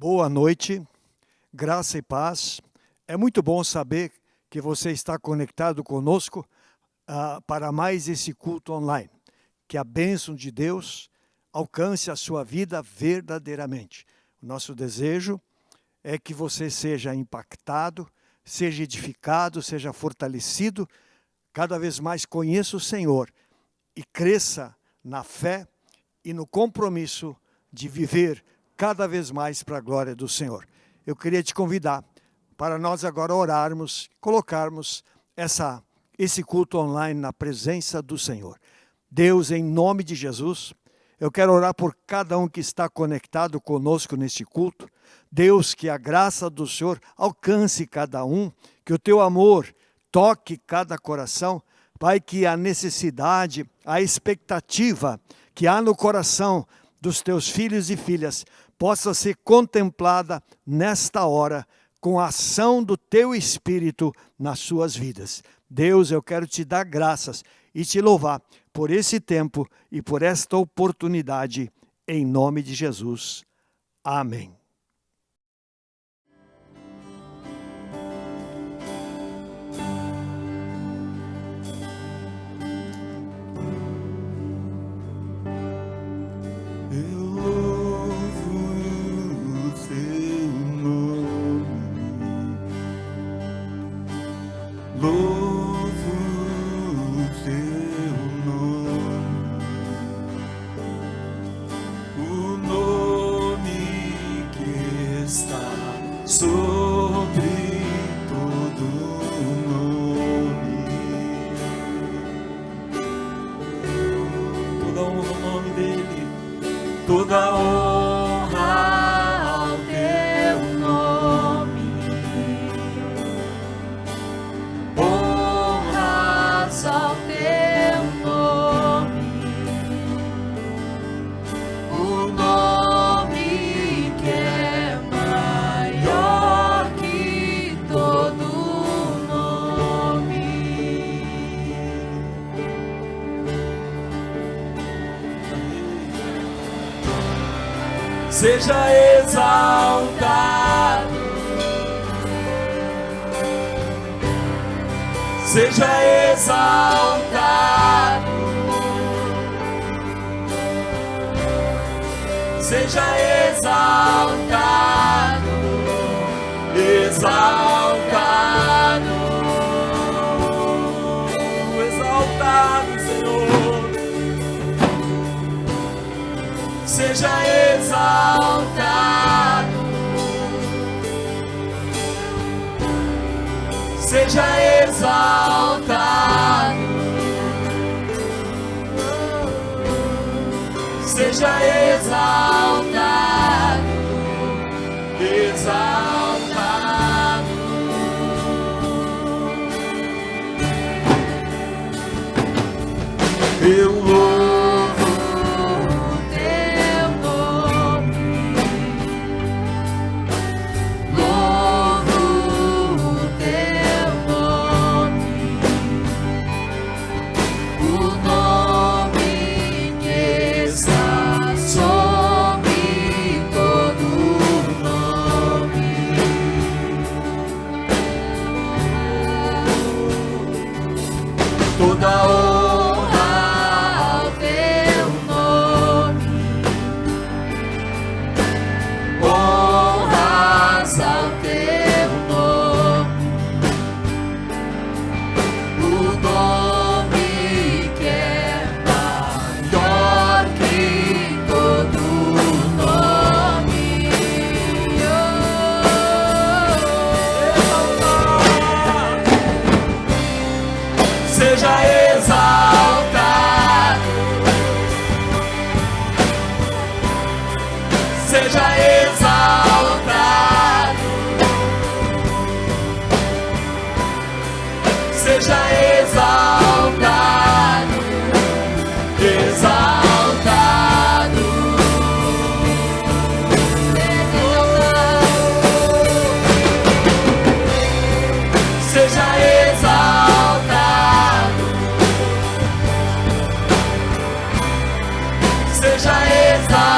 Boa noite, graça e paz. É muito bom saber que você está conectado conosco para mais esse culto online. Que a bênção de Deus alcance a sua vida verdadeiramente. O nosso desejo é que você seja impactado, seja edificado, seja fortalecido, cada vez mais conheça o Senhor e cresça na fé e no compromisso de viver cada vez mais para a glória do Senhor. Eu queria te convidar para nós agora orarmos, colocarmos esse culto online na presença do Senhor. Deus, em nome de Jesus, eu quero orar por cada um que está conectado conosco neste culto. Deus, que a graça do Senhor alcance cada um, que o teu amor toque cada coração. Pai, que a necessidade, a expectativa que há no coração dos teus filhos e filhas possa ser contemplada nesta hora com a ação do teu Espírito nas suas vidas. Deus, eu quero te dar graças e te louvar por esse tempo e por esta oportunidade, em nome de Jesus. Amém. Toda honra ao teu nome, honras ao teu nome, o nome que é maior que todo nome. Seja exaltado, seja exaltado, seja exaltado, exaltado, exaltado, Senhor. Seja exaltado, seja exaltado, seja exaltado, exaltado. Eu louvo toda honra ao teu nome, honras ao teu nome, o nome que é maior que todo nome. Seja exaltado, seja exaltado, seja exaltado, exaltado, seja exaltado, seja exaltado,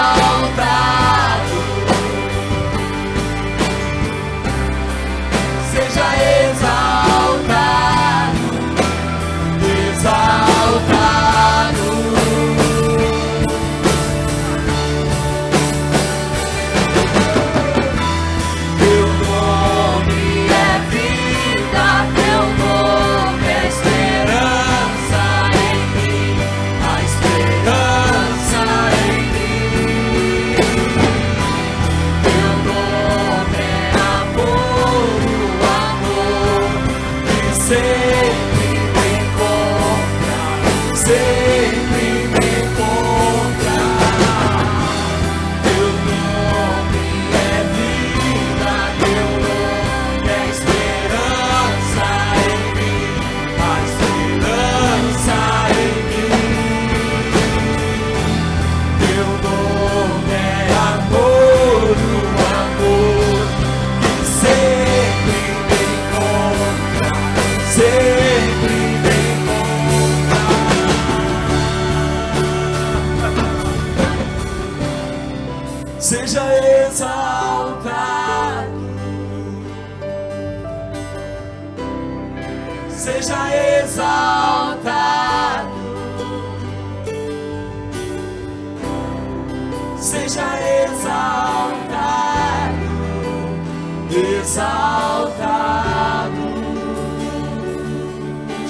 seja exaltado, seja exaltado, seja exaltado, exaltado,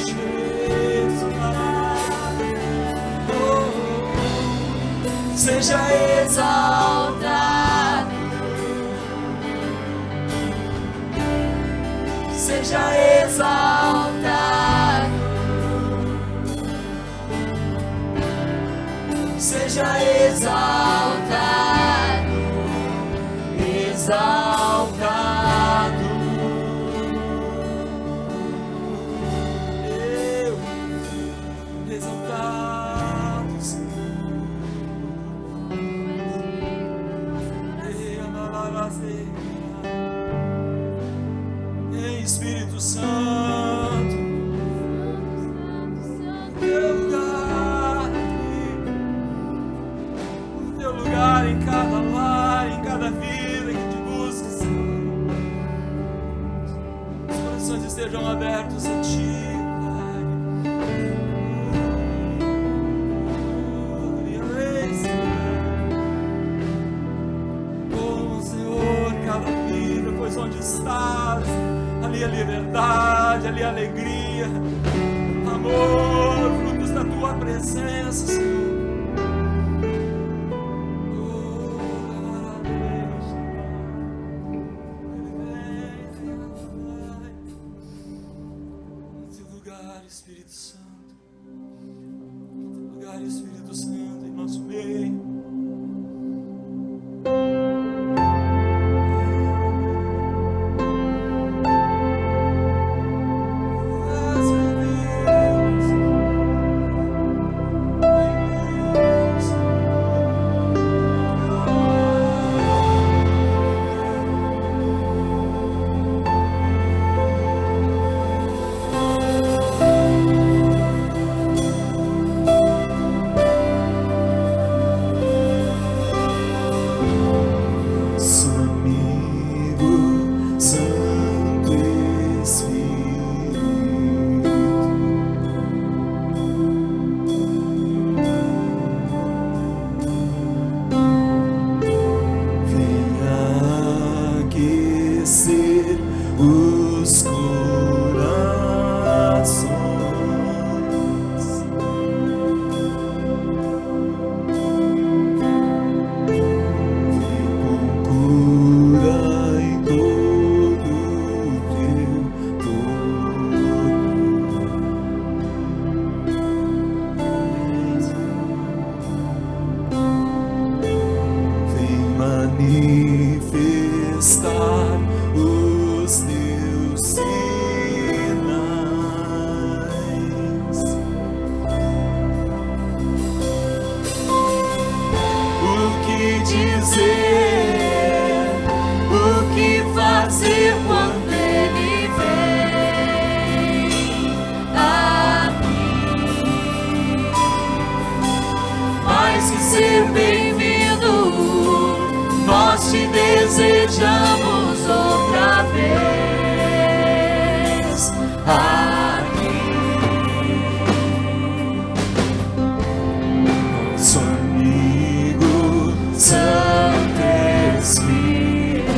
Jesus, seja exaltado, seja exaltado, seja exaltado, exaltado. Exaltado, Senhor. Espírito Santo, teu lugar aqui, teu lugar em cada lar, em cada vida que te busca, Senhor. Os corações estejam abertos a ti, Pai. Oh, Senhor, cada vida, pois onde estás, ali a liberdade, ali a alegria, amor, frutos da tua presença, Senhor. Nesse lugar, Espírito Santo, nesse lugar, Espírito Santo, em nosso meio. Os corações, com cura em todo o teu corpo, vem manifestar os teus sinais. O que dizer, o que fazer quando ele vem aqui? Mais que ser bem-vindo, nós te desejamos outra vez aqui. Nosso amigo Santo Espírito,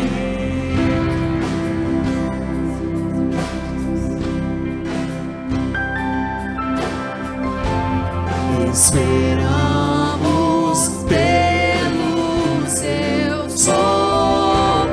esperamos pelo seu soprar.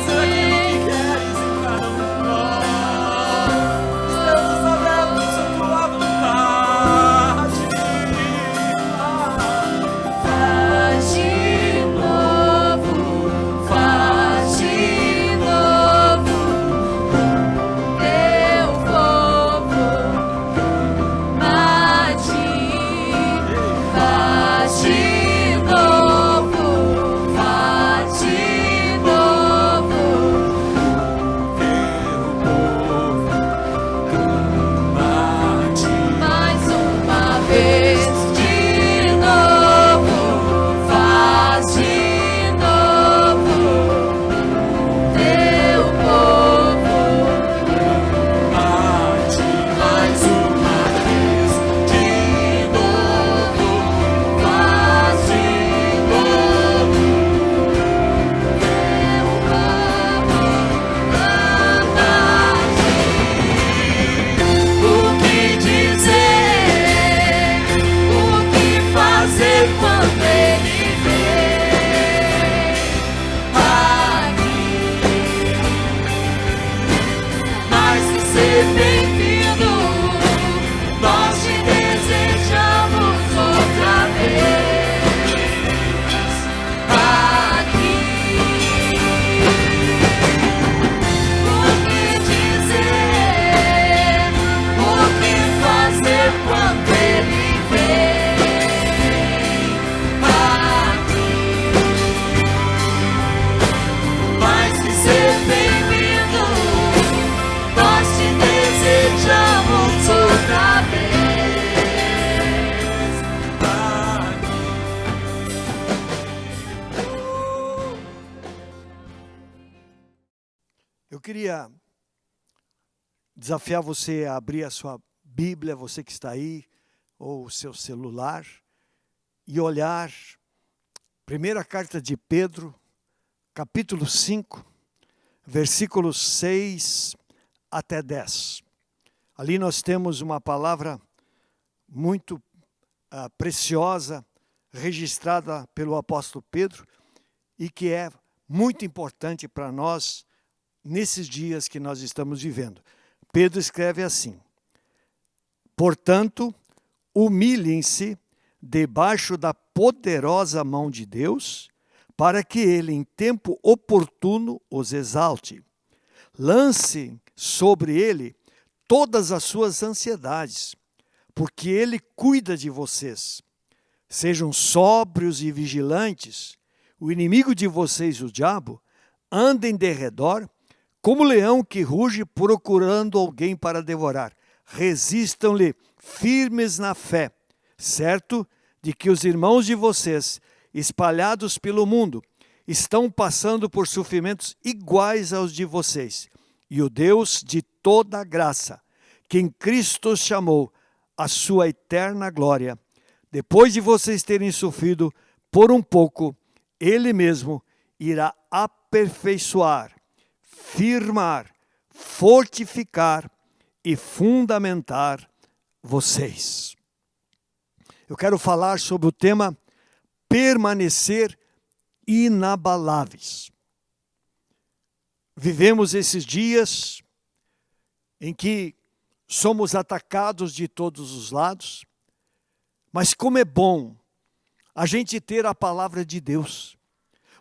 fazer aquilo que queres em cada um de nós. Estamos abertos à tua vontade. Faz de novo, faz de novo, teu povo bate. Faz de novo, faz de novo, Teu povo bate. mais uma vez de novo, faz de novo, teu povo Bate mais uma vez de novo, faz de novo, teu povo o que dizer, o que fazer quando ele vem aqui, mais que ser bem-vindo, nós te desejamos outra vez aqui. O que dizer, o que fazer quando ele vem aqui, mais que ser bem-vindo, nós te desejamos outra vez. Eu queria desafiar você a abrir a sua Bíblia, você que está aí, ou o seu celular, e olhar primeira carta de Pedro, capítulo 5, versículos 6 até 10. Ali nós temos uma palavra muito preciosa, registrada pelo apóstolo Pedro, e que é muito importante para nós nesses dias que nós estamos vivendo. Pedro escreve assim: portanto, humilhem-se debaixo da poderosa mão de Deus, para que ele, em tempo oportuno, os exalte. Lance sobre ele todas as suas ansiedades, porque ele cuida de vocês. Sejam sóbrios e vigilantes. O inimigo de vocês, o diabo, anda em derredor, como leão que ruge procurando alguém para devorar. Resistam-lhe firmes na fé, certo de que os irmãos de vocês, espalhados pelo mundo, estão passando por sofrimentos iguais aos de vocês. E o Deus de toda a graça, que em Cristo os chamou à sua eterna glória, depois de vocês terem sofrido por um pouco, Ele mesmo irá aperfeiçoar, firmar, fortificar e fundamentar vocês. Eu quero falar sobre o tema permanecer inabaláveis. Vivemos esses dias em que somos atacados de todos os lados, mas como é bom a gente ter a palavra de Deus,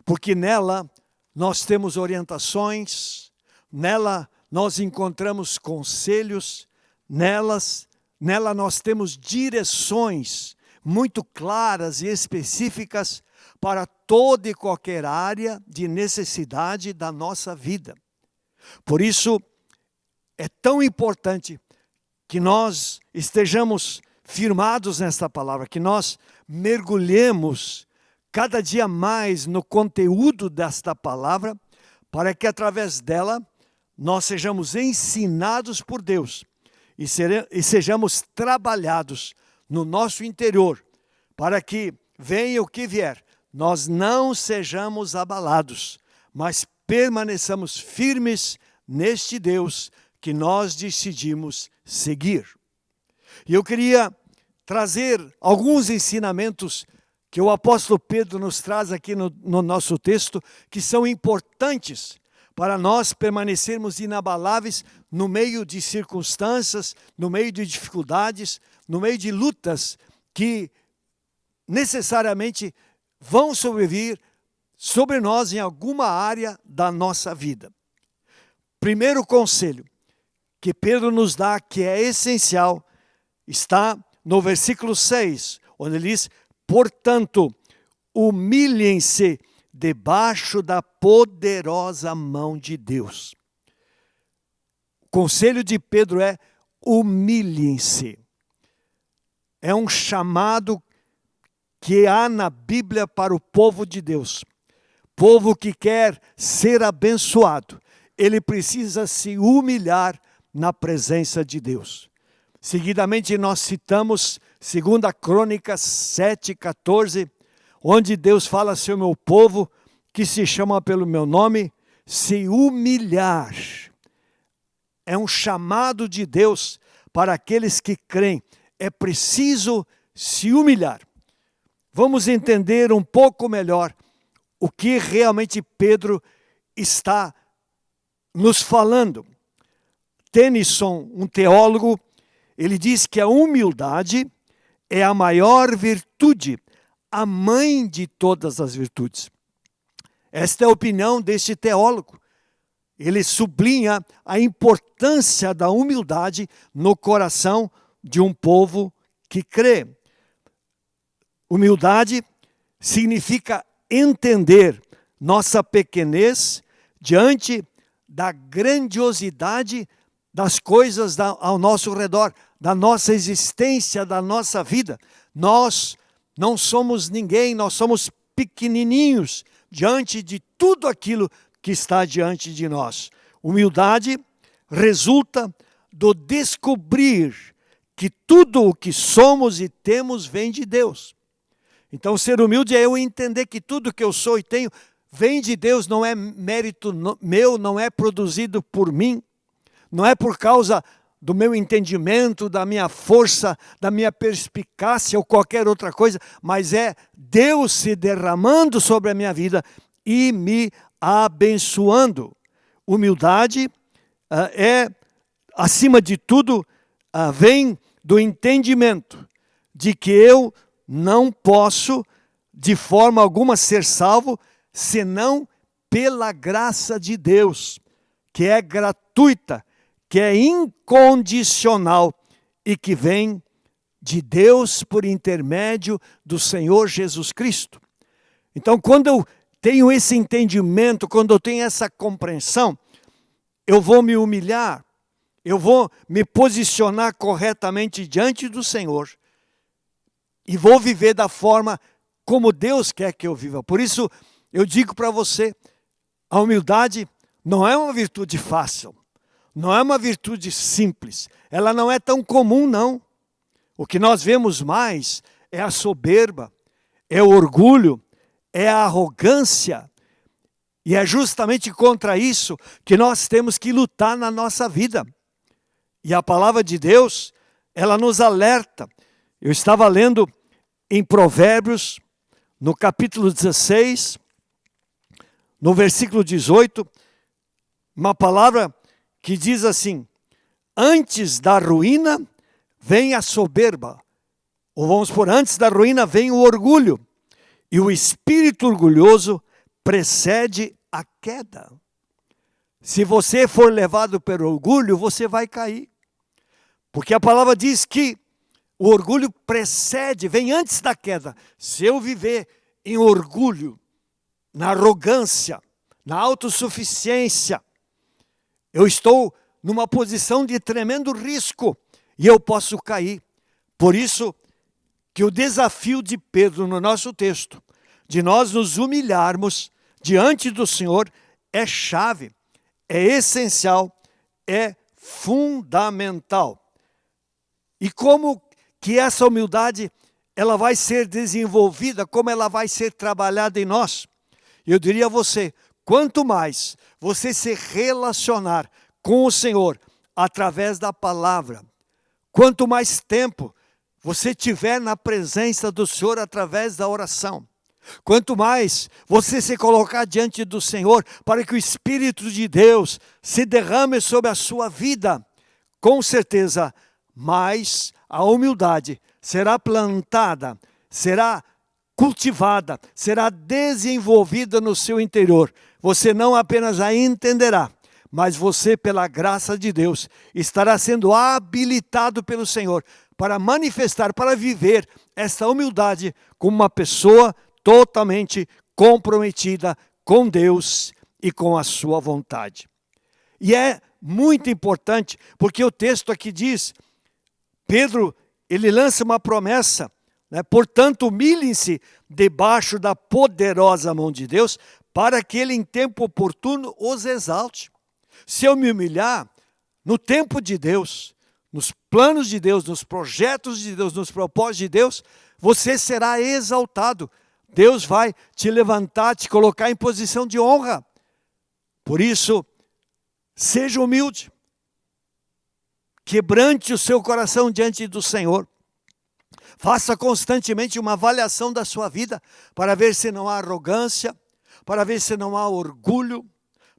porque nela nós temos orientações, nela nós encontramos conselhos, nela nós temos direções muito claras e específicas para toda e qualquer área de necessidade da nossa vida. Por isso, é tão importante que nós estejamos firmados nesta palavra, que nós mergulhemos cada dia mais no conteúdo desta palavra, para que através dela nós sejamos ensinados por Deus e sejamos trabalhados no nosso interior, para que venha o que vier, nós não sejamos abalados, mas permaneçamos firmes neste Deus que nós decidimos seguir. E eu queria trazer alguns ensinamentos que o apóstolo Pedro nos traz aqui no nosso texto, que são importantes para nós permanecermos inabaláveis no meio de circunstâncias, no meio de dificuldades, no meio de lutas que necessariamente vão sobrevir sobre nós em alguma área da nossa vida. Primeiro conselho que Pedro nos dá, que é essencial, está no versículo 6, onde ele diz: portanto, humilhem-se debaixo da poderosa mão de Deus. O conselho de Pedro é: humilhem-se. É um chamado que há na Bíblia para o povo de Deus. Povo que quer ser abençoado, ele precisa se humilhar na presença de Deus. Seguidamente nós citamos 2 Crônicas 7:14, onde Deus fala: se o meu povo, que se chama pelo meu nome, se humilhar. É um chamado de Deus para aqueles que creem. É preciso se humilhar. Vamos entender um pouco melhor o que realmente Pedro está nos falando. Tennyson, um teólogo, ele diz que a humildade é a maior virtude, a mãe de todas as virtudes. Esta é a opinião deste teólogo. Ele sublinha a importância da humildade no coração de um povo que crê. Humildade significa entender nossa pequenez diante da grandiosidade das coisas ao nosso redor, da nossa existência, da nossa vida. Nós não somos ninguém, nós somos pequenininhos diante de tudo aquilo que está diante de nós. Humildade resulta do descobrir que tudo o que somos e temos vem de Deus. Então, ser humilde é eu entender que tudo que eu sou e tenho vem de Deus, não é mérito meu, não é produzido por mim, não é por causa do meu entendimento, da minha força, da minha perspicácia ou qualquer outra coisa, mas é Deus se derramando sobre a minha vida e me abençoando. Humildade acima de tudo, vem do entendimento de que eu não posso, de forma alguma, ser salvo, senão pela graça de Deus, que é gratuita, que é incondicional e que vem de Deus por intermédio do Senhor Jesus Cristo. Então, quando eu tenho esse entendimento, quando eu tenho essa compreensão, eu vou me humilhar, eu vou me posicionar corretamente diante do Senhor e vou viver da forma como Deus quer que eu viva. Por isso, eu digo para você, a humildade não é uma virtude fácil, não é uma virtude simples, ela não é tão comum, não. O que nós vemos mais é a soberba, é o orgulho, é a arrogância. E é justamente contra isso que nós temos que lutar na nossa vida. E a palavra de Deus, ela nos alerta. Eu estava lendo em Provérbios, no capítulo 16, no versículo 18, uma palavra que diz assim: antes da ruína vem a soberba. Ou vamos por, antes da ruína vem o orgulho. E o espírito orgulhoso precede a queda. Se você for levado pelo orgulho, você vai cair. Porque a palavra diz que o orgulho precede, vem antes da queda. Se eu viver em orgulho, na arrogância, na autossuficiência, eu estou numa posição de tremendo risco e eu posso cair. Por isso que o desafio de Pedro no nosso texto, de nós nos humilharmos diante do Senhor, é chave, é essencial, é fundamental. E como que essa humildade ela vai ser desenvolvida, como ela vai ser trabalhada em nós? Eu diria a você, quanto mais você se relacionar com o Senhor através da palavra, quanto mais tempo você tiver na presença do Senhor através da oração, Quanto mais você se colocar diante do Senhor, para que o Espírito de Deus se derrame sobre a sua vida, com certeza, mais a humildade será plantada, será cultivada, será desenvolvida no seu interior. Você não apenas a entenderá, mas você, pela graça de Deus, estará sendo habilitado pelo Senhor para manifestar, para viver essa humildade como uma pessoa totalmente comprometida com Deus e com a sua vontade. E é muito importante, porque o texto aqui diz, Pedro, ele lança uma promessa, né? Portanto, humilhem-se debaixo da poderosa mão de Deus, para que ele em tempo oportuno os exalte. Se eu me humilhar no tempo de Deus, nos planos de Deus, nos projetos de Deus, nos propósitos de Deus, você será exaltado. Deus vai te levantar, te colocar em posição de honra. Por isso, seja humilde. Quebrante o seu coração diante do Senhor. Faça constantemente uma avaliação da sua vida, para ver se não há arrogância, para ver se não há orgulho,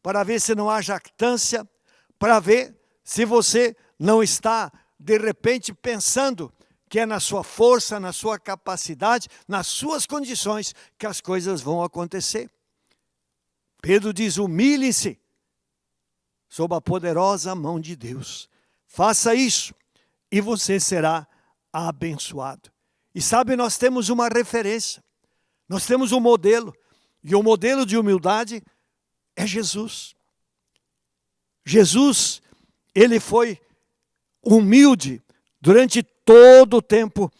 para ver se não há jactância, para ver se você não está, de repente, pensando que é na sua força, na sua capacidade, nas suas condições que as coisas vão acontecer. Pedro diz, humilhe-se sob a poderosa mão de Deus. Faça isso e você será abençoado. E sabe, nós temos uma referência, nós temos um modelo, e o modelo de humildade é Jesus. Jesus, ele foi humilde durante todo o tempo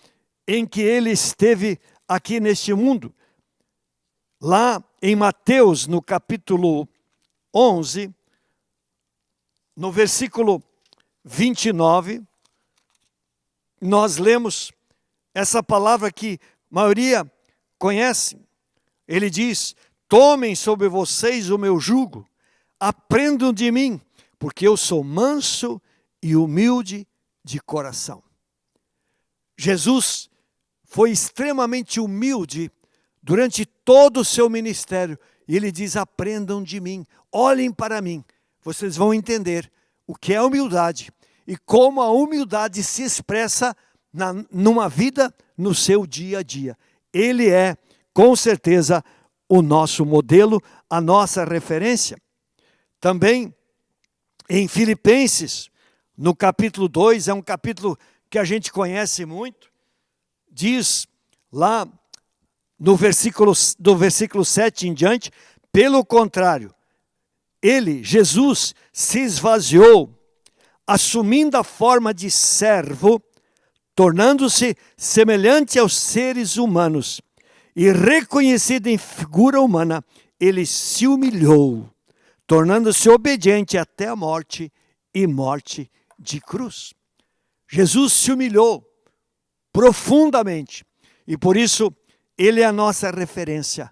em que ele esteve aqui neste mundo. Lá em Mateus, no capítulo 11, no versículo 29, nós lemos essa palavra que a maioria conhece. Ele diz, tomem sobre vocês o meu jugo, aprendam de mim, porque eu sou manso e humilde de coração. Jesus foi extremamente humilde durante todo o seu ministério. E ele diz, aprendam de mim, olhem para mim. Vocês vão entender o que é humildade e como a humildade se expressa numa vida no seu dia a dia. Ele é, com certeza, o nosso modelo, a nossa referência. Também em Filipenses, no capítulo 2, é um capítulo que a gente conhece muito, diz lá no do versículo 7 em diante, pelo contrário, ele, Jesus, se esvaziou, assumindo a forma de servo, tornando-se semelhante aos seres humanos, e reconhecido em figura humana, ele se humilhou, tornando-se obediente até a morte e morte de cruz. Jesus se humilhou profundamente e por isso ele é a nossa referência.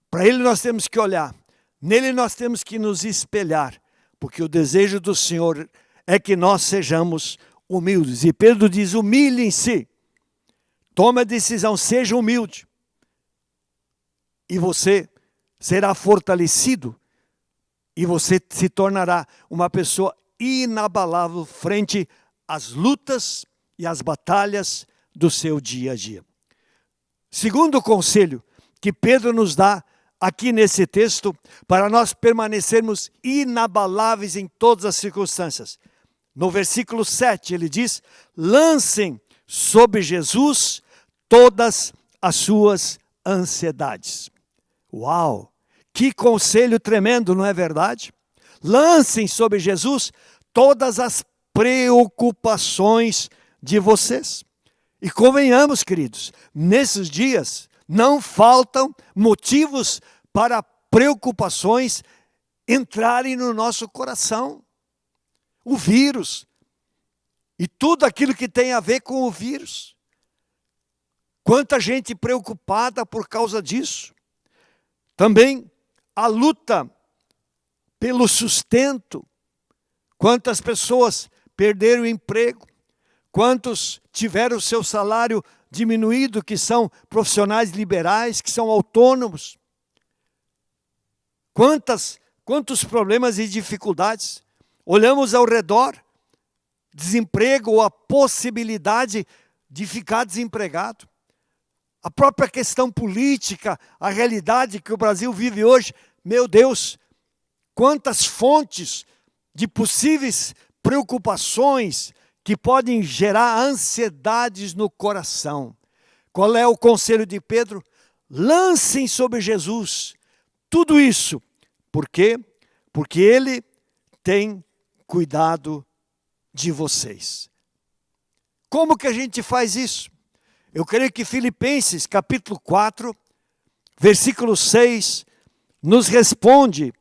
Para ele nós temos que olhar, nele nós temos que nos espelhar, porque o desejo do Senhor é que nós sejamos humildes. E Pedro diz, humilhem-se, tome a decisão, seja humilde. E você será fortalecido e você se tornará uma pessoa inabalável frente às lutas e às batalhas do seu dia a dia. Segundo conselho que Pedro nos dá aqui nesse texto, para nós permanecermos inabaláveis em todas as circunstâncias. No versículo 7 ele diz, lancem sobre Jesus todas as suas ansiedades. Uau! Que conselho tremendo, não é verdade? Lancem sobre Jesus todas as preocupações de vocês. E convenhamos, queridos, nesses dias não faltam motivos para preocupações entrarem no nosso coração. O vírus e tudo aquilo que tem a ver com o vírus. Quanta gente preocupada por causa disso. Também a luta pelo sustento. Quantas pessoas perderam o emprego. Quantos tiveram o seu salário diminuído, que são profissionais liberais, que são autônomos. Quantos problemas e dificuldades. Olhamos ao redor, desemprego ou a possibilidade de ficar desempregado. A própria questão política, a realidade que o Brasil vive hoje, meu Deus, quantas fontes de possíveis preocupações que podem gerar ansiedades no coração. Qual é o conselho de Pedro? Lancem sobre Jesus tudo isso. Por quê? Porque Ele tem cuidado de vocês. Como que a gente faz isso? Eu creio que Filipenses, capítulo 4, versículo 6, nos responde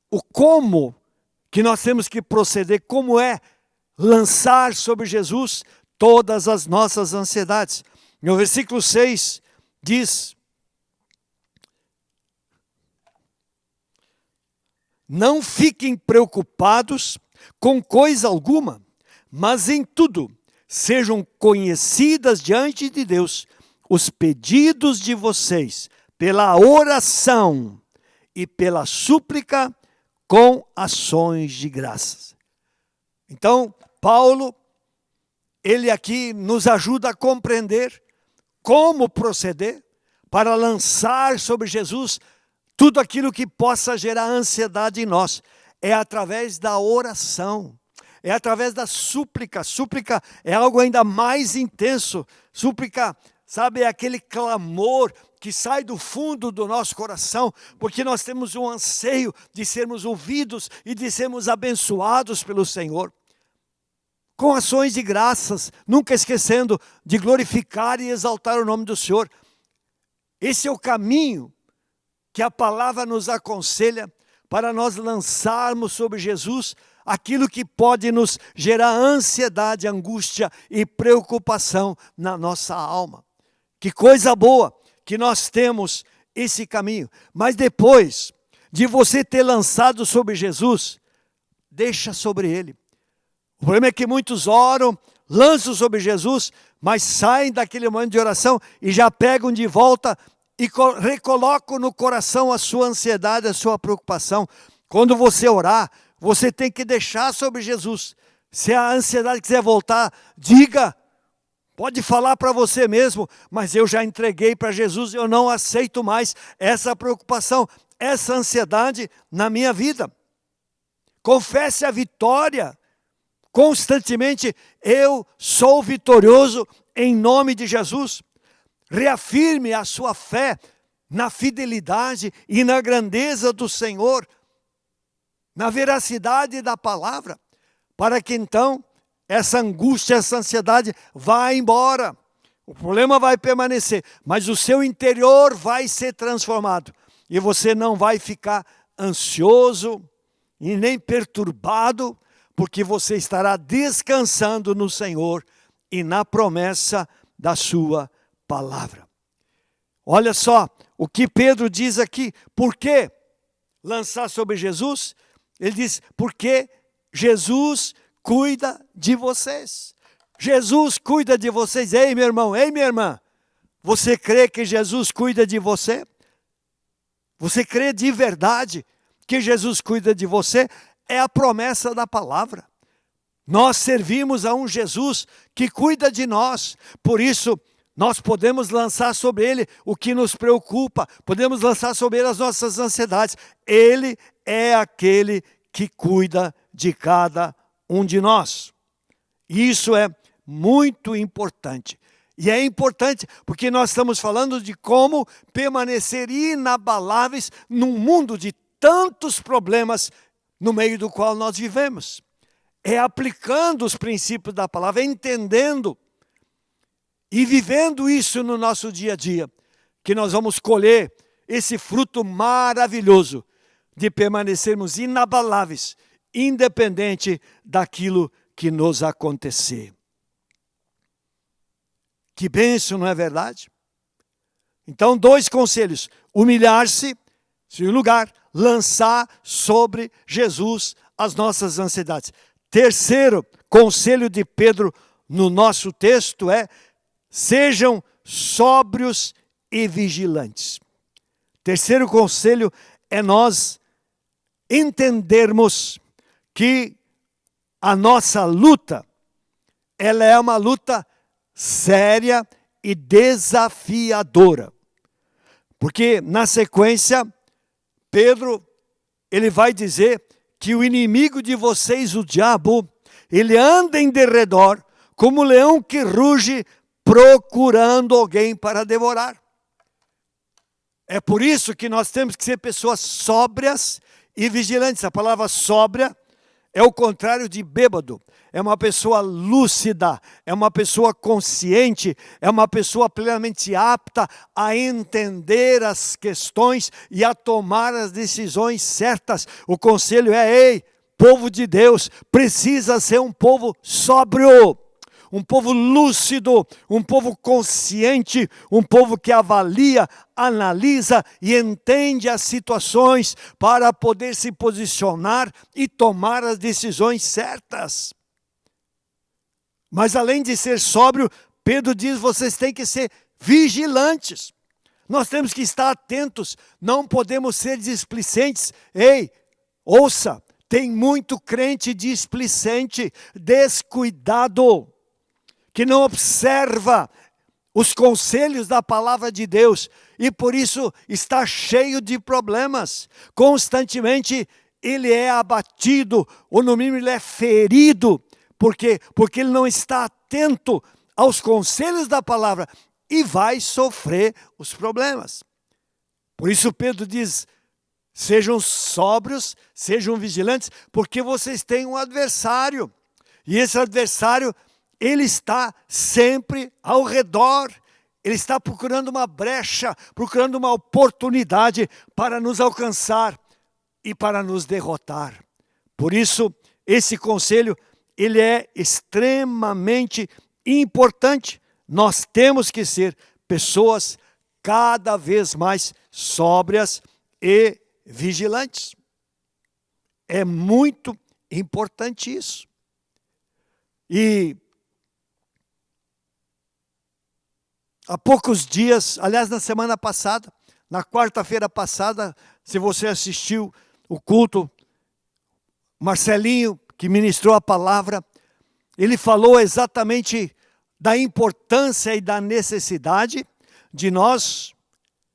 o como que nós temos que proceder, como é lançar sobre Jesus todas as nossas ansiedades. No versículo 6 diz: não fiquem preocupados com coisa alguma, mas em tudo sejam conhecidas diante de Deus os pedidos de vocês pela oração e pela súplica com ações de graças. Então, Paulo, ele aqui nos ajuda a compreender como proceder para lançar sobre Jesus tudo aquilo que possa gerar ansiedade em nós. É através da oração, é através da súplica. Súplica é algo ainda mais intenso. Súplica, sabe, é aquele clamor que sai do fundo do nosso coração, porque nós temos um anseio de sermos ouvidos e de sermos abençoados pelo Senhor. Com ações de graças, nunca esquecendo de glorificar e exaltar o nome do Senhor. Esse é o caminho que a palavra nos aconselha para nós lançarmos sobre Jesus aquilo que pode nos gerar ansiedade, angústia e preocupação na nossa alma. Que coisa boa que nós temos esse caminho. Mas depois de você ter lançado sobre Jesus, deixa sobre Ele. O problema é que muitos oram, lançam sobre Jesus, mas saem daquele momento de oração e já pegam de volta e recolocam no coração a sua ansiedade, a sua preocupação. Quando você orar, você tem que deixar sobre Jesus. Se a ansiedade quiser voltar, diga. Pode falar para você mesmo, mas eu já entreguei para Jesus, eu não aceito mais essa preocupação, essa ansiedade na minha vida. Confesse a vitória. Constantemente, eu sou vitorioso em nome de Jesus. Reafirme a sua fé na fidelidade e na grandeza do Senhor, na veracidade da palavra, para que então essa angústia, essa ansiedade vá embora. O problema vai permanecer, mas o seu interior vai ser transformado. E você não vai ficar ansioso e nem perturbado, porque você estará descansando no Senhor e na promessa da sua palavra. Olha só o que Pedro diz aqui. Por que lançar sobre Jesus? Ele diz, porque Jesus cuida de vocês. Jesus cuida de vocês. Ei, meu irmão, ei, minha irmã. Você crê que Jesus cuida de você? Você crê de verdade que Jesus cuida de você? É a promessa da palavra. Nós servimos a um Jesus que cuida de nós. Por isso, nós podemos lançar sobre Ele o que nos preocupa. Podemos lançar sobre Ele as nossas ansiedades. Ele é aquele que cuida de cada um de nós. Isso é muito importante. E é importante porque nós estamos falando de como permanecer inabaláveis num mundo de tantos problemas no meio do qual nós vivemos. É aplicando os princípios da palavra, entendendo e vivendo isso no nosso dia a dia, que nós vamos colher esse fruto maravilhoso de permanecermos inabaláveis, independente daquilo que nos acontecer. Que bênção, não é verdade? Então, 2 conselhos. Humilhar-se, segundo lugar, lançar sobre Jesus as nossas ansiedades. Terceiro conselho de Pedro no nosso texto é: sejam sóbrios e vigilantes. Terceiro conselho é nós entendermos que a nossa luta, ela é uma luta séria e desafiadora. Porque na sequência, Pedro, ele vai dizer que o inimigo de vocês, o diabo, ele anda em derredor como um leão que ruge procurando alguém para devorar. É por isso que nós temos que ser pessoas sóbrias e vigilantes. A palavra sóbria é o contrário de bêbado. É uma pessoa lúcida, é uma pessoa consciente, é uma pessoa plenamente apta a entender as questões e a tomar as decisões certas. O conselho é: ei, povo de Deus, precisa ser um povo sóbrio, um povo lúcido, um povo consciente, um povo que avalia, analisa e entende as situações para poder se posicionar e tomar as decisões certas. Mas além de ser sóbrio, Pedro diz: vocês têm que ser vigilantes. Nós temos que estar atentos, não podemos ser displicentes. Ei, ouça, tem muito crente displicente, descuidado, que não observa os conselhos da palavra de Deus e por isso está cheio de problemas. Constantemente ele é abatido, ou no mínimo ele é ferido. Por quê? Porque ele não está atento aos conselhos da palavra e vai sofrer os problemas. Por isso Pedro diz: sejam sóbrios, sejam vigilantes, porque vocês têm um adversário. E esse adversário, ele está sempre ao redor. Ele está procurando uma brecha, procurando uma oportunidade para nos alcançar e para nos derrotar. Por isso, esse conselho, ele é extremamente importante. Nós temos que ser pessoas cada vez mais sóbrias e vigilantes. É muito importante isso. E há poucos dias, aliás, na semana passada, na quarta-feira passada, se você assistiu o culto, Marcelinho, que ministrou a palavra, ele falou exatamente da importância e da necessidade de nós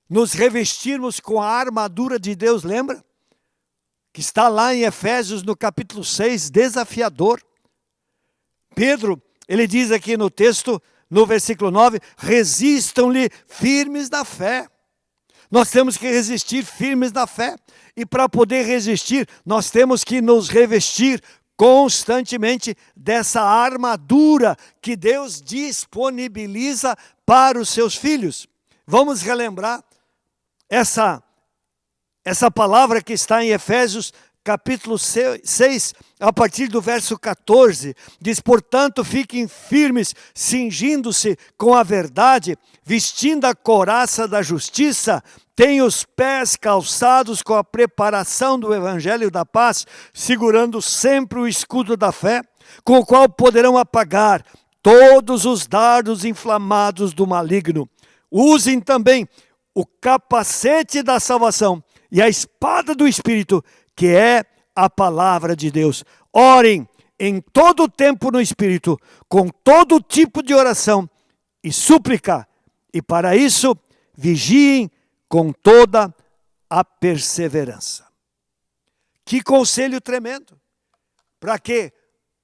nos revestirmos com a armadura de Deus, lembra? Que está lá em Efésios, no capítulo 6, desafiador. Pedro, ele diz aqui no texto, no versículo 9, resistam-lhe firmes na fé. Nós temos que resistir firmes na fé. E para poder resistir, nós temos que nos revestir constantemente dessa armadura que Deus disponibiliza para os seus filhos. Vamos relembrar essa palavra que está em Efésios capítulo 6, a partir do verso 14, diz: portanto, fiquem firmes, cingindo-se com a verdade, vestindo a couraça da justiça, tenham os pés calçados com a preparação do evangelho da paz, segurando sempre o escudo da fé, com o qual poderão apagar todos os dardos inflamados do maligno. Usem também o capacete da salvação e a espada do Espírito, que é a palavra de Deus. Orem em todo o tempo no Espírito, com todo tipo de oração e súplica, e para isso vigiem com toda a perseverança. Que conselho tremendo! Para quê?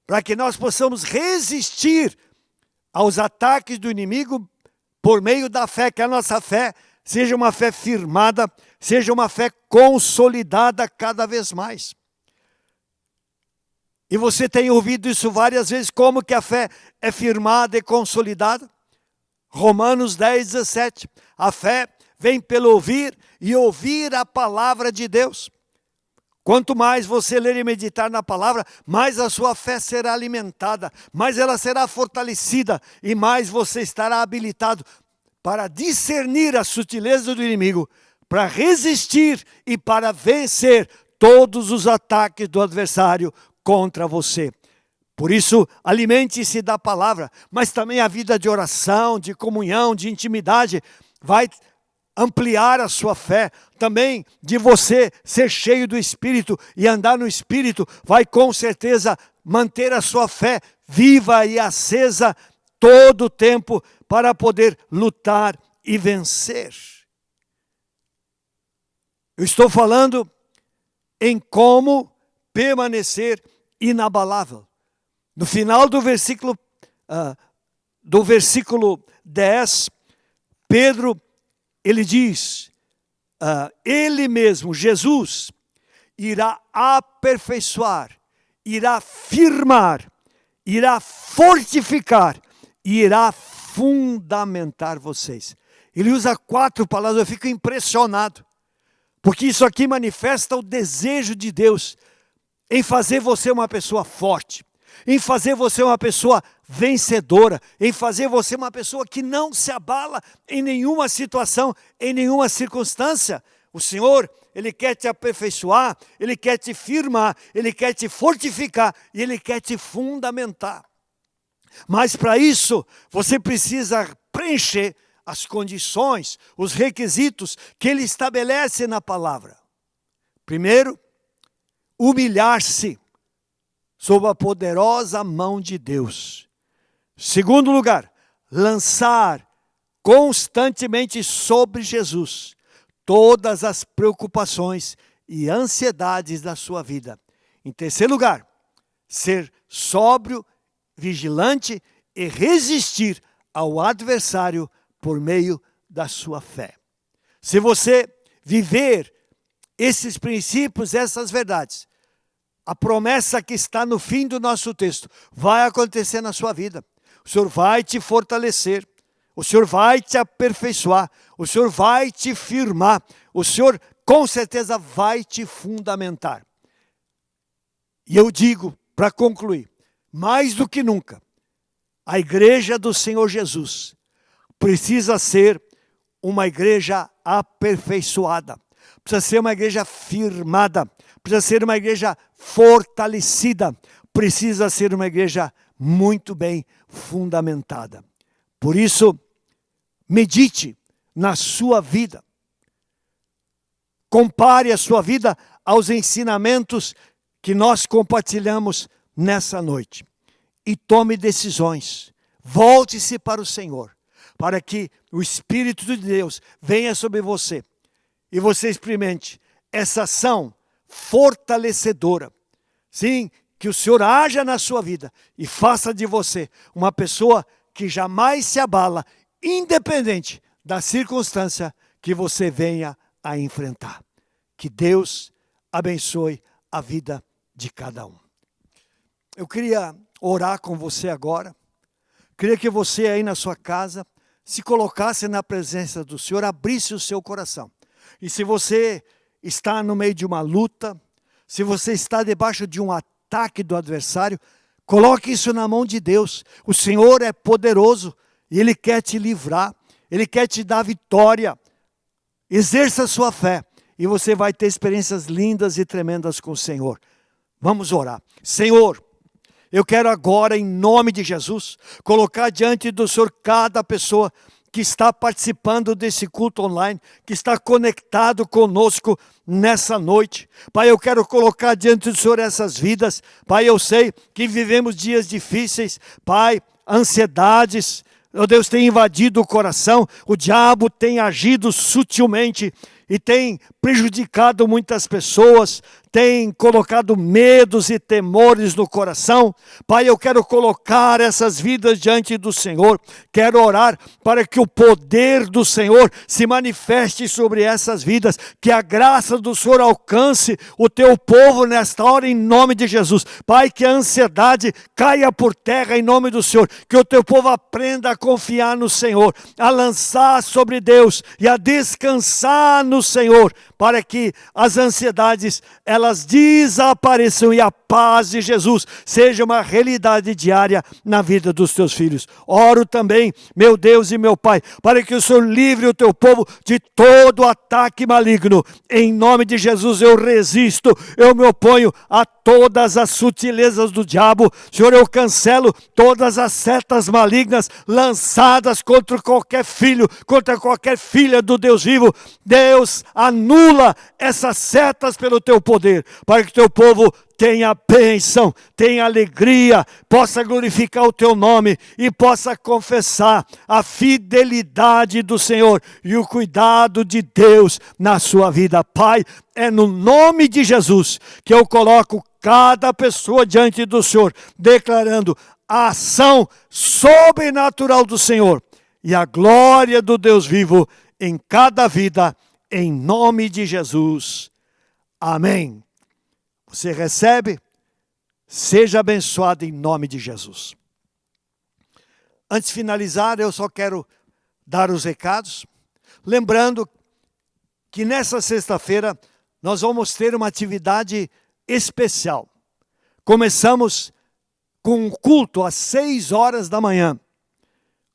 Para que nós possamos resistir aos ataques do inimigo por meio da fé, que a nossa fé seja uma fé firmada, seja uma fé consolidada cada vez mais. E você tem ouvido isso várias vezes, como que a fé é firmada e consolidada? Romanos 10, 17. A fé vem pelo ouvir e ouvir a palavra de Deus. Quanto mais você ler e meditar na palavra, mais a sua fé será alimentada, mais ela será fortalecida e mais você estará habilitado para discernir a sutileza do inimigo, para resistir e para vencer todos os ataques do adversário contra você. Por isso, alimente-se da palavra, mas também a vida de oração, de comunhão, de intimidade, vai ampliar a sua fé. Também de você ser cheio do Espírito e andar no Espírito, vai com certeza manter a sua fé viva e acesa todo o tempo para poder lutar e vencer. Eu estou falando em como permanecer inabalável. No final do versículo 10, Pedro, ele diz, ele mesmo, Jesus, irá aperfeiçoar, irá firmar, irá fortificar e irá fundamentar vocês. Ele usa 4 palavras, eu fico impressionado, porque isso aqui manifesta o desejo de Deus em fazer você uma pessoa forte, em fazer você uma pessoa vencedora, em fazer você uma pessoa que não se abala em nenhuma situação, em nenhuma circunstância. O Senhor, Ele quer te aperfeiçoar, Ele quer te firmar, Ele quer te fortificar e Ele quer te fundamentar. Mas para isso, você precisa preencher as condições, os requisitos que Ele estabelece na palavra. Primeiro, humilhar-se sob a poderosa mão de Deus. Segundo lugar, lançar constantemente sobre Jesus todas as preocupações e ansiedades da sua vida. Em terceiro lugar, ser sóbrio, vigilante e resistir ao adversário por meio da sua fé. Se você viver esses princípios, essas verdades, a promessa que está no fim do nosso texto vai acontecer na sua vida. O Senhor vai te fortalecer, o Senhor vai te aperfeiçoar, o Senhor vai te firmar, o Senhor com certeza vai te fundamentar. E eu digo, para concluir, mais do que nunca, a igreja do Senhor Jesus precisa ser uma igreja aperfeiçoada, precisa ser uma igreja firmada, precisa ser uma igreja fortalecida, precisa ser uma igreja muito bem fundamentada. Por isso, medite na sua vida. Compare a sua vida aos ensinamentos que nós compartilhamos nessa noite. E tome decisões. Volte-se para o Senhor, para que o Espírito de Deus venha sobre você e você experimente essa ação fortalecedora. Sim, que o Senhor haja na sua vida e faça de você uma pessoa que jamais se abala, independente da circunstância que você venha a enfrentar. Que Deus abençoe a vida de cada um. Eu queria orar com você agora. Queria que você aí na sua casa se colocasse na presença do Senhor, abrisse o seu coração. E se você está no meio de uma luta, se você está debaixo de um ataque do adversário, coloque isso na mão de Deus. O Senhor é poderoso e Ele quer te livrar, Ele quer te dar vitória. Exerça a sua fé e você vai ter experiências lindas e tremendas com o Senhor. Vamos orar. Senhor, eu quero agora, em nome de Jesus, colocar diante do Senhor cada pessoa que está participando desse culto online, que está conectado conosco nessa noite. Pai, eu quero colocar diante do Senhor essas vidas. Pai, eu sei que vivemos dias difíceis. Pai, ansiedades, oh Deus, tem invadido o coração. O diabo tem agido sutilmente e tem prejudicado muitas pessoas, tem colocado medos e temores no coração. Pai, eu quero colocar essas vidas diante do Senhor. Quero orar para que o poder do Senhor se manifeste sobre essas vidas, que a graça do Senhor alcance o teu povo nesta hora em nome de Jesus. Pai, que a ansiedade caia por terra em nome do Senhor, que o teu povo aprenda a confiar no Senhor, a lançar sobre Deus e a descansar no Senhor, para que as ansiedades elas elas desapareçam e a paz de Jesus seja uma realidade diária na vida dos teus filhos. Oro também, meu Deus e meu Pai, para que o Senhor livre o teu povo de todo ataque maligno. Em nome de Jesus eu resisto, eu me oponho a todas as sutilezas do diabo. Senhor, eu cancelo todas as setas malignas lançadas contra qualquer filho, contra qualquer filha do Deus vivo. Deus, anula essas setas pelo teu poder, para que teu povo tenha bênção, tenha alegria, possa glorificar o teu nome e possa confessar a fidelidade do Senhor e o cuidado de Deus na sua vida. Pai, é no nome de Jesus que eu coloco cada pessoa diante do Senhor, declarando a ação sobrenatural do Senhor e a glória do Deus vivo em cada vida, em nome de Jesus. Amém. Você recebe? Seja abençoado em nome de Jesus. Antes de finalizar, eu só quero dar os recados. Lembrando que nessa sexta-feira nós vamos ter uma atividade especial. Começamos com um culto às 6 horas da manhã.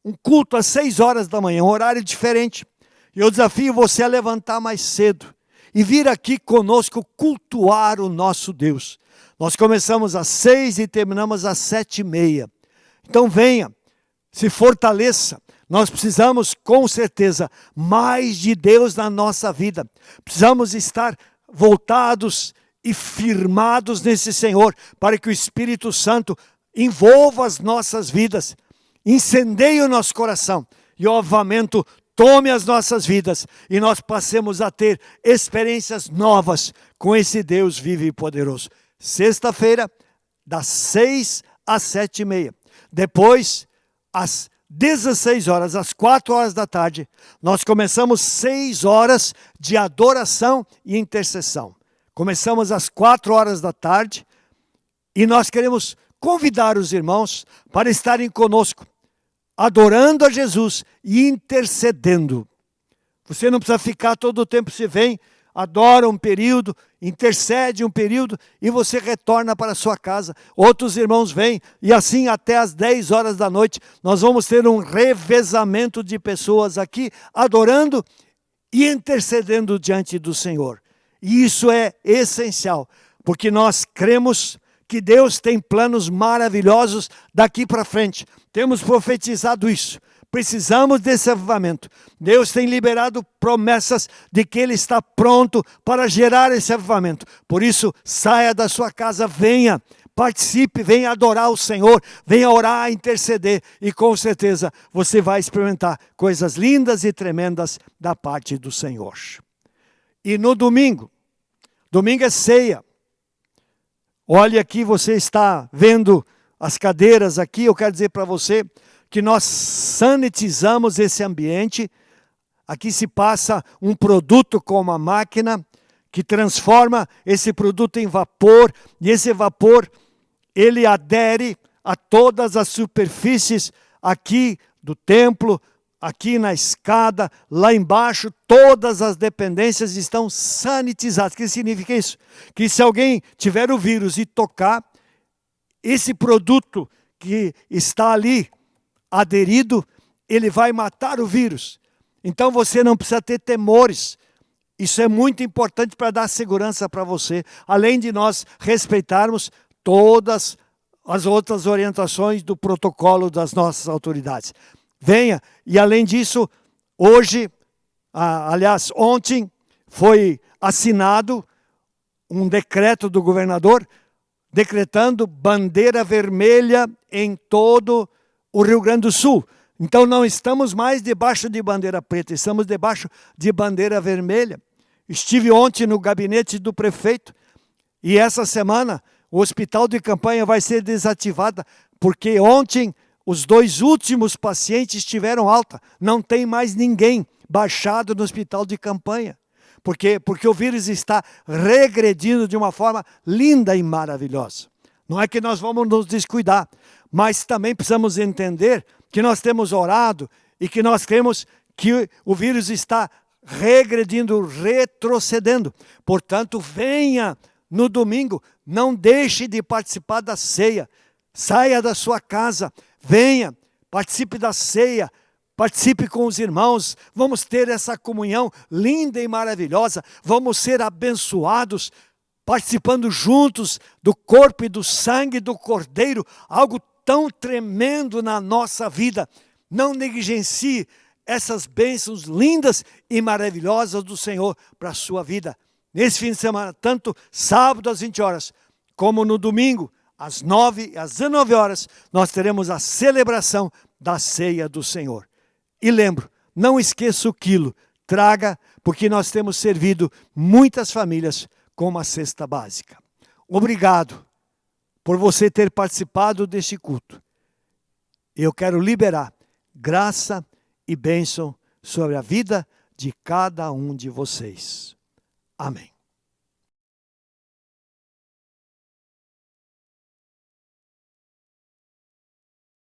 Um culto às 6 horas da manhã, um horário diferente. E eu desafio você a levantar mais cedo e vir aqui conosco cultuar o nosso Deus. Nós começamos às 6 e terminamos às 7h30. Então venha, se fortaleça. Nós precisamos, com certeza, mais de Deus na nossa vida. Precisamos estar voltados e firmados nesse Senhor, para que o Espírito Santo envolva as nossas vidas, incendeie o nosso coração e o avivamento tome as nossas vidas e nós passemos a ter experiências novas com esse Deus vivo e poderoso. Sexta-feira, das 6 às 7h30. Depois, às 16 horas, às 4 horas da tarde, nós começamos 6 horas de adoração e intercessão. Começamos às 4 horas da tarde e nós queremos convidar os irmãos para estarem conosco, adorando a Jesus e intercedendo. Você não precisa ficar todo o tempo, você vem, adora um período, intercede um período e você retorna para a sua casa. Outros irmãos vêm e assim até às 10 horas da noite nós vamos ter um revezamento de pessoas aqui adorando e intercedendo diante do Senhor. E isso é essencial, porque nós cremos que Deus tem planos maravilhosos daqui para frente. Temos profetizado isso. Precisamos desse avivamento. Deus tem liberado promessas de que Ele está pronto para gerar esse avivamento. Por isso, saia da sua casa, venha, participe, venha adorar o Senhor, venha orar, interceder. E com certeza você vai experimentar coisas lindas e tremendas da parte do Senhor. E no domingo é ceia. Olha aqui, você está vendo as cadeiras aqui, eu quero dizer para você que nós sanitizamos esse ambiente. Aqui se passa um produto com uma máquina que transforma esse produto em vapor, e esse vapor, ele adere a todas as superfícies aqui do templo, aqui na escada, lá embaixo, todas as dependências estão sanitizadas. O que significa isso? Que se alguém tiver o vírus e tocar, esse produto que está ali aderido, ele vai matar o vírus. Então você não precisa ter temores. Isso é muito importante para dar segurança para você, além de nós respeitarmos todas as outras orientações do protocolo das nossas autoridades. Venha, e além disso, hoje, ontem, foi assinado um decreto do governador decretando bandeira vermelha em todo o Rio Grande do Sul. Então não estamos mais debaixo de bandeira preta, estamos debaixo de bandeira vermelha. Estive ontem no gabinete do prefeito e essa semana o hospital de campanha vai ser desativado, porque ontem os 2 últimos pacientes tiveram alta. Não tem mais ninguém baixado no hospital de campanha. Por quê? Porque o vírus está regredindo de uma forma linda e maravilhosa. Não é que nós vamos nos descuidar, mas também precisamos entender que nós temos orado e que nós cremos que o vírus está regredindo, retrocedendo. Portanto, venha no domingo, não deixe de participar da ceia. Saia da sua casa, venha, participe da ceia, participe com os irmãos. Vamos ter essa comunhão linda e maravilhosa. Vamos ser abençoados, participando juntos do corpo e do sangue do Cordeiro. Algo tão tremendo na nossa vida. Não negligencie essas bênçãos lindas e maravilhosas do Senhor para a sua vida. Nesse fim de semana, tanto sábado às 20 horas, como no domingo, às 9 e às 19 horas, nós teremos a celebração da ceia do Senhor. E lembro, não esqueça o quilo, traga, porque nós temos servido muitas famílias com uma cesta básica. Obrigado por você ter participado deste culto. Eu quero liberar graça e bênção sobre a vida de cada um de vocês. Amém.